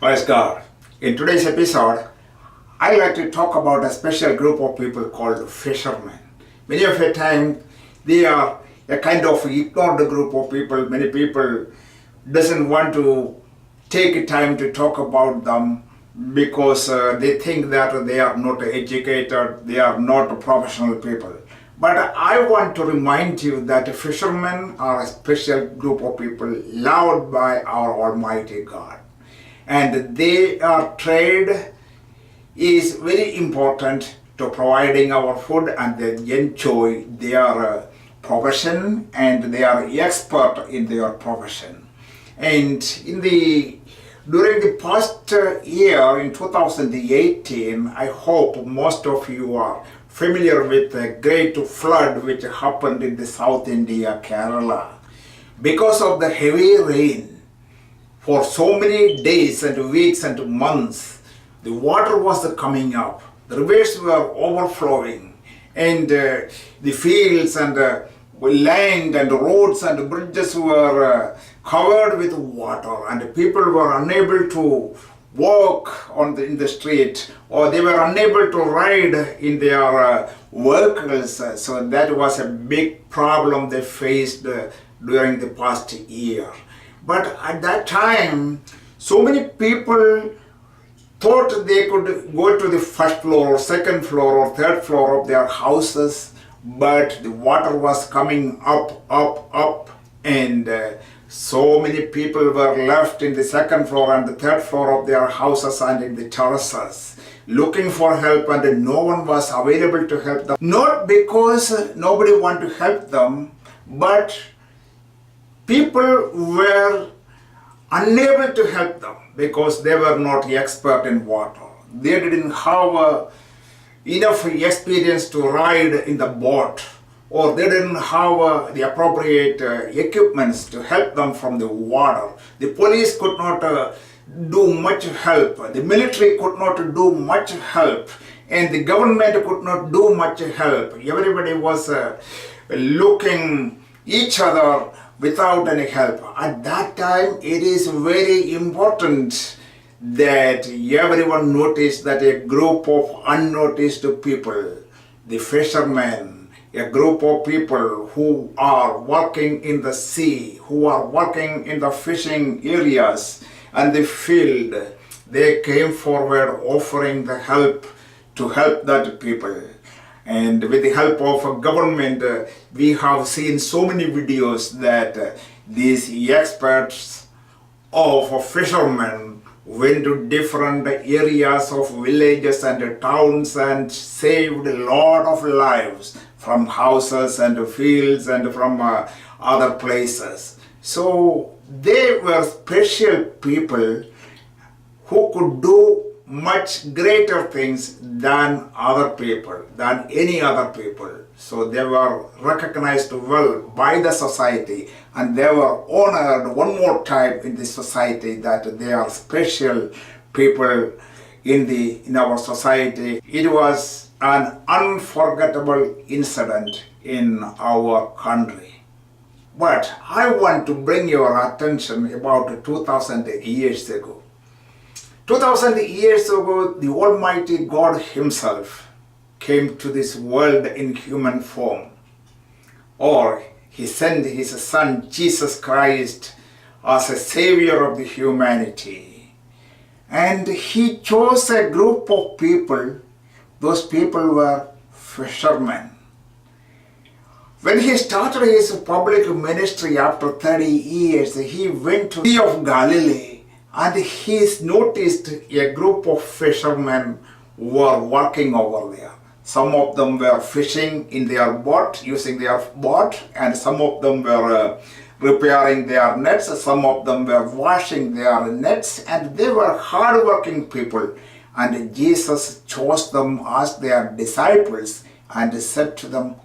Praise God. In today's episode, I like to talk about a special group of people called fishermen. Many of the time, they are a kind of ignored group of people. Many people doesn't want to take time to talk about them because they think that they are not educated, they are not professional people. But I want to remind you that fishermen are a special group of people loved by our Almighty God. And their trade is very important to providing our food, and they enjoy their profession and they are expert in their profession. And during the past year in 2018, I hope most of you are familiar with the great flood which happened in the South India, Kerala. Because of the heavy rain, for so many days and weeks and months, the water was coming up, the rivers were overflowing, and the fields and land and roads and bridges were covered with water, and people were unable to walk in the street, or they were unable to ride in their vehicles. So that was a big problem they faced during the past year. But at that time, so many people thought they could go to the first floor or second floor or third floor of their houses, but the water was coming up, and so many people were left in the second floor and the third floor of their houses and in the terraces, looking for help, and no one was available to help them. Not because nobody wanted to help them, but people were unable to help them because they were not expert in water. They didn't have enough experience to ride in the boat, or they didn't have the appropriate equipments to help them from the water. The police could not do much help. The military could not do much help, and the government could not do much help. Everybody was looking each other without any help. At that time, it is very important that everyone noticed that a group of unnoticed people, the fishermen, a group of people who are working in the sea, who are working in the fishing areas and the field, they came forward offering the help to help that people. And with the help of government, we have seen so many videos that these experts of fishermen went to different areas of villages and towns and saved a lot of lives from houses and fields and from other places. So they were special people who could do much greater things than other people, than any other people. So they were recognized well by the society, and they were honored one more time in the society that they are special people in our society. It was an unforgettable incident in our country. But I want to bring your attention about 2000 years ago. 2000 years ago, the Almighty God Himself came to this world in human form. Or He sent His Son Jesus Christ as a Savior of the humanity. And He chose a group of people. Those people were fishermen. When He started His public ministry after 30 years, He went to the Sea of Galilee. And He noticed a group of fishermen were working over there. Some of them were fishing in their boat, using their boat, and some of them were repairing their nets, some of them were washing their nets, and they were hard-working people. And Jesus chose them as their disciples and said to them,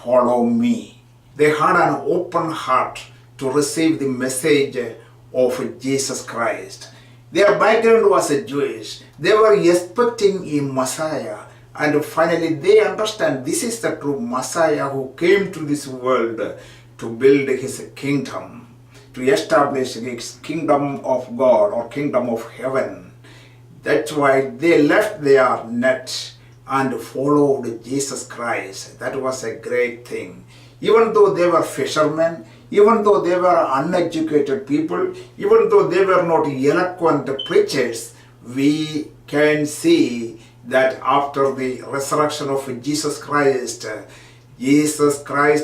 "Follow me." They had an open heart to receive the message of Jesus Christ. Their background was Jewish. They were expecting a Messiah, and finally they understand this is the true Messiah who came to this world to build His kingdom. to establish his kingdom of God or kingdom of heaven. That's why they left their net and followed Jesus Christ. That was a great thing. Even though they were fishermen, even though they were uneducated people, even though they were not eloquent preachers, we can see that after the resurrection of Jesus Christ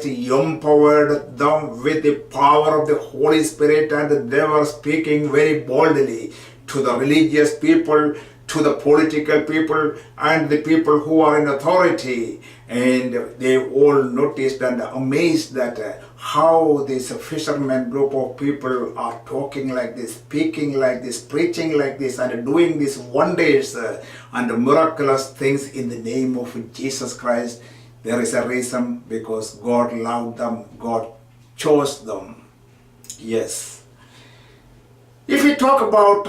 empowered them with the power of the Holy Spirit, and they were speaking very boldly to the religious people, to the political people, and the people who are in authority. And they all noticed and amazed that how this fisherman group of people are talking like this, speaking like this, preaching like this, and doing these wonders and miraculous things in the name of Jesus Christ. There is a reason, because God loved them, God chose them. Yes. If we talk about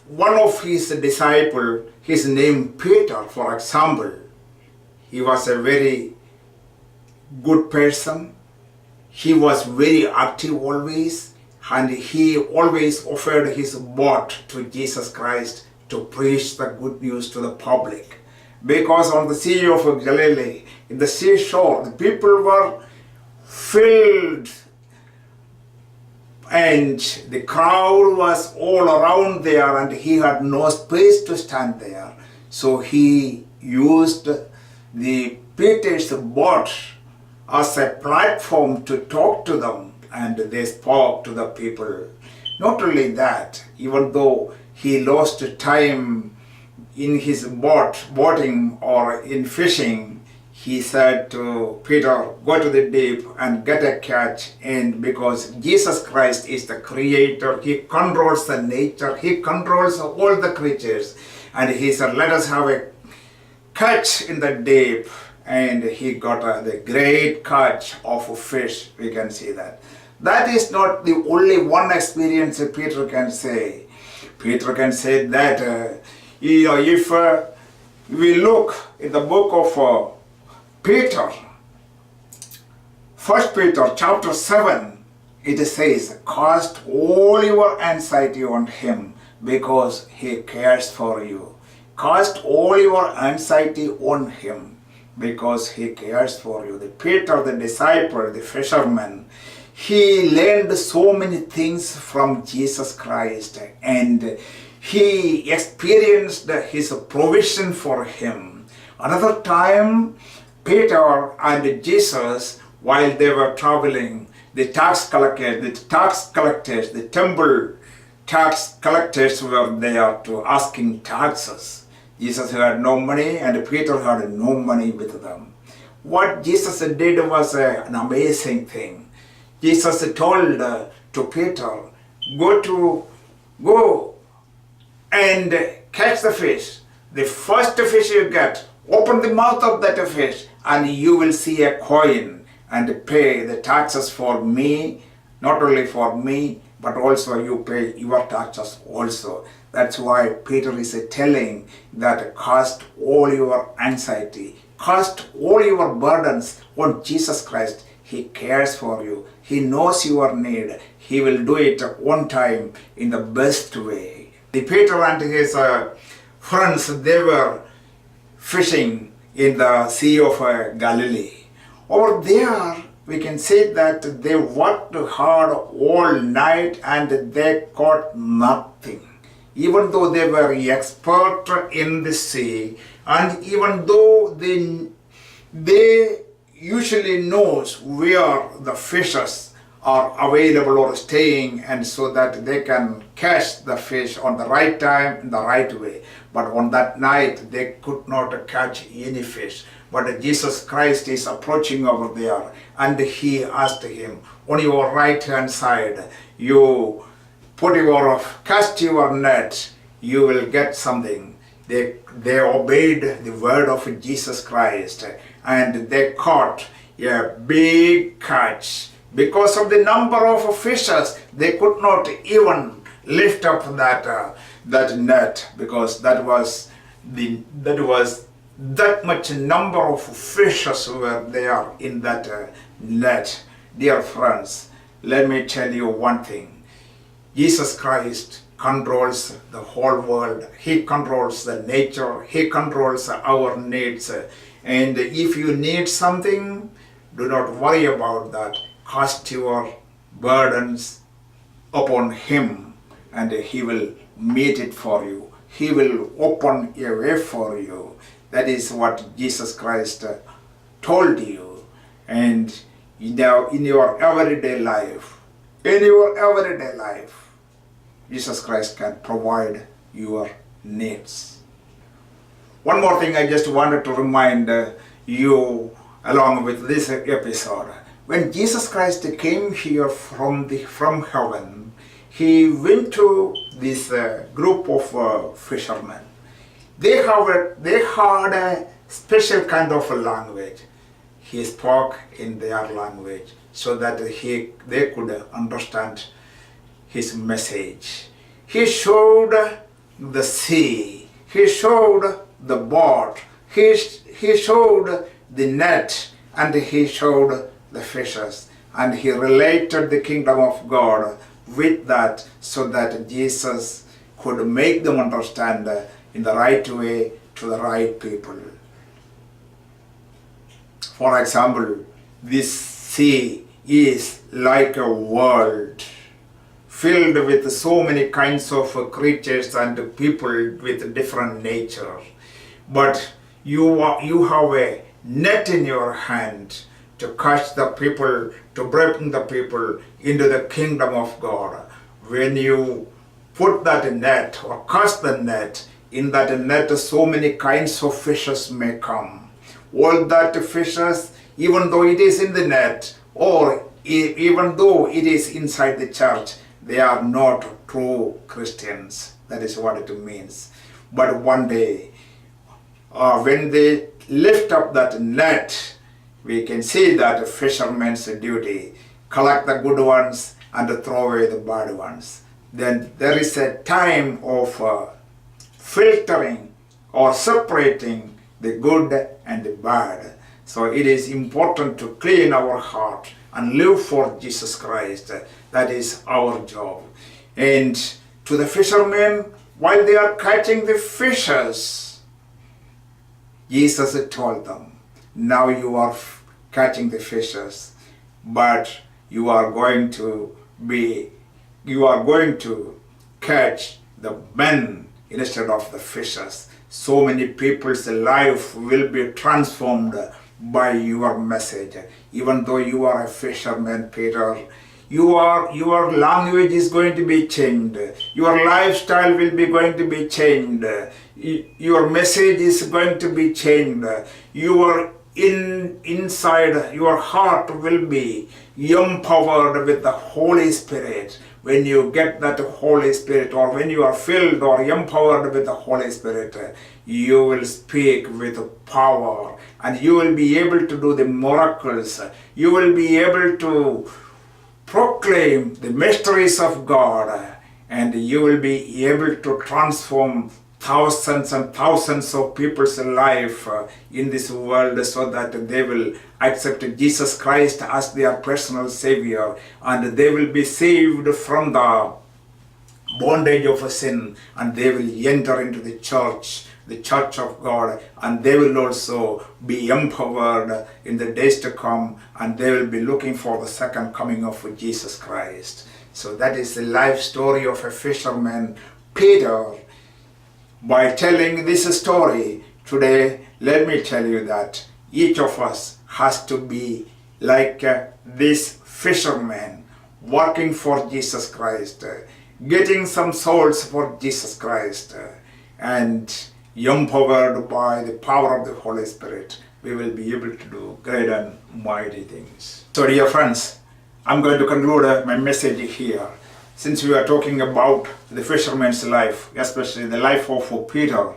one of his disciples, his name Peter, for example, he was a very good person. He was very active always, and he always offered his boat to Jesus Christ to preach the good news to the public. Because on the Sea of Galilee, in the seashore, the people were filled and the crowd was all around there, and he had no space to stand there. So he used the Peter's boat as a platform to talk to them, and they spoke to the people. Not only that, even though he lost time in his boating or in fishing, he said to Peter, go to the deep and get a catch. And because Jesus Christ is the creator, he controls the nature, he controls all the creatures. And he said, let us have a catch in the deep. And he got the great catch of fish. We can see that. That is not the only one experience Peter can say. Peter can say that, if we look in the book of Peter, 1 Peter chapter 7, it says, cast all your anxiety on him because he cares for you. Cast all your anxiety on him because he cares for you. The Peter, the disciple, the fisherman, he learned so many things from Jesus Christ, and he experienced his provision for him. Another time, Peter and Jesus, while they were traveling, the temple tax collectors were there to asking taxes. Jesus had no money and Peter had no money with them. What Jesus did was an amazing thing. Jesus told to Peter, go and catch the fish. The first fish you get, open the mouth of that fish and you will see a coin, and pay the taxes for me, not only for me, but also you pay your taxes also. That's why Peter is telling that cast all your anxiety, cast all your burdens on Jesus Christ. He cares for you. He knows your need. He will do it one time in the best way. The Peter and his friends, they were fishing in the Sea of Galilee. Over there, we can say that they worked hard all night and they caught nothing. Even though they were expert in the sea, and even though they usually knows where the fishes are available or staying, and so that they can catch the fish on the right time, in the right way. But on that night, they could not catch any fish. But Jesus Christ is approaching over there, and he asked him, on your right hand side, you cast your net, you will get something. They obeyed the word of Jesus Christ, and they caught a big catch. Because of the number of fishes, they could not even lift up that net, because that was that much number of fishes were there in that net. Dear friends, let me tell you one thing. Jesus Christ controls the whole world. He controls the nature. He controls our needs. And if you need something, do not worry about that. Cast your burdens upon Him and He will meet it for you. He will open a way for you. That is what Jesus Christ told you. And now in your everyday life, Jesus Christ can provide your needs. One more thing I just wanted to remind you along with this episode. When Jesus Christ came here from heaven, He went to this group of fishermen. They had a special kind of a language. He spoke in their language so that they could understand His message. He showed the sea. He showed the boat. He showed the net, and He showed the fishes. And He related the kingdom of God with that so that Jesus could make them understand in the right way to the right people. For example, this sea is like a world filled with so many kinds of creatures and people with different nature. But you have a net in your hand to catch the people, to bring the people into the kingdom of God. When you put that net or cast the net, in that net so many kinds of fishes may come. All that fishes, even though it is in the net or even though it is inside the church, they are not true Christians. That is what it means. But one day, when they lift up that net, we can see that fisherman's duty, collect the good ones and throw away the bad ones. Then there is a time of filtering or separating the good and the bad. So it is important to clean our heart and live for Jesus Christ. That is our job. And to the fishermen, while they are catching the fishes, Jesus told them, now you are catching the fishes, but you are going to catch the men instead of the fishes. So many people's life will be transformed by your message. Even though you are a fisherman, Peter, your language is going to be changed. Your lifestyle will be going to be changed. Your message is going to be changed. Inside your heart will be empowered with the Holy Spirit. When you get that Holy Spirit, or when you are filled or empowered with the Holy Spirit, you will speak with power and you will be able to do the miracles. You will be able to proclaim the mysteries of God, and you will be able to transform thousands and thousands of people's life in this world so that they will accept Jesus Christ as their personal Savior, and they will be saved from the bondage of sin, and they will enter into the church of God, and they will also be empowered in the days to come, and they will be looking for the second coming of Jesus Christ. So that is the life story of a fisherman, Peter. By telling this story today, let me tell you that each of us has to be like this fisherman, working for Jesus Christ, getting some souls for Jesus Christ, and empowered by the power of the Holy Spirit, we will be able to do great and mighty things. So dear friends, I'm going to conclude my message here. Since we are talking about the fisherman's life, especially the life of Peter,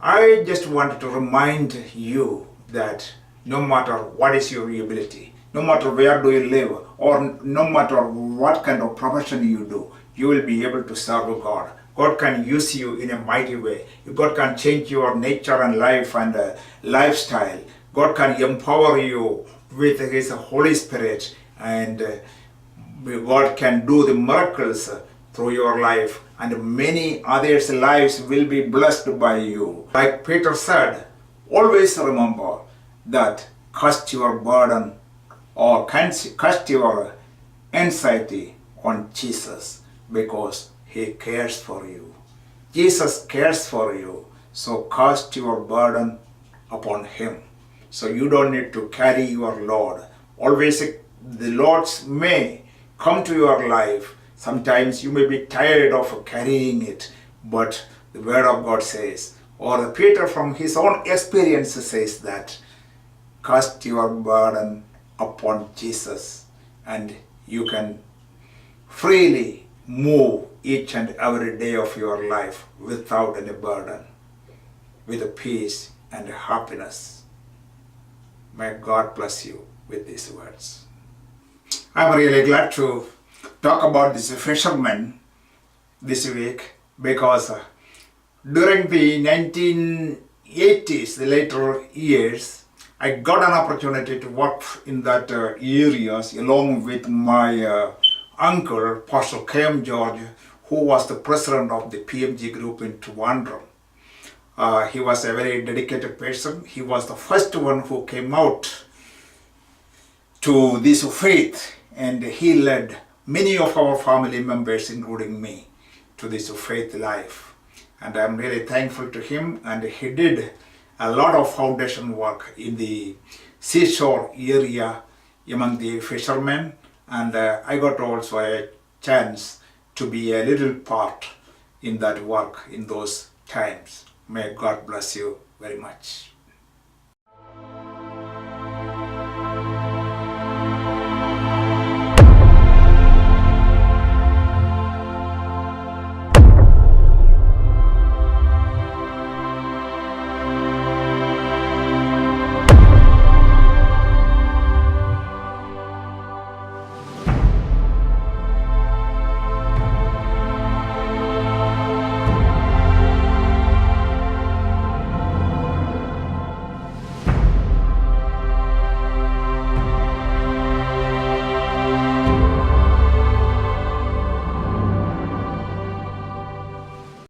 I just want to remind you that no matter what is your ability, no matter where do you live, or no matter what kind of profession you do, you will be able to serve God. God can use you in a mighty way. God can change your nature and life and lifestyle. God can empower you with His Holy Spirit, and God can do the miracles through your life, and many others' lives will be blessed by you. Like Peter said, always remember that cast your burden or cast your anxiety on Jesus, because He cares for you. Jesus cares for you. So cast your burden upon Him. So you don't need to carry your load. Always the loads may come to your life. Sometimes you may be tired of carrying it, but the Word of God says, or Peter from his own experience says that, cast your burden upon Jesus, and you can freely move each and every day of your life without any burden, with peace and happiness. May God bless you with these words. I'm really glad to talk about this fisherman this week, because during the 1980s, the later years, I got an opportunity to work in that areas along with my uncle, Pastor K.M. George, who was the president of the PMG group in Trivandrum. He was a very dedicated person. He was the first one who came out to this faith, and he led many of our family members, including me, to this faith life. And I'm really thankful to him, and he did a lot of foundation work in the seashore area among the fishermen, and I got also a chance to be a little part in that work in those times. May God bless you very much.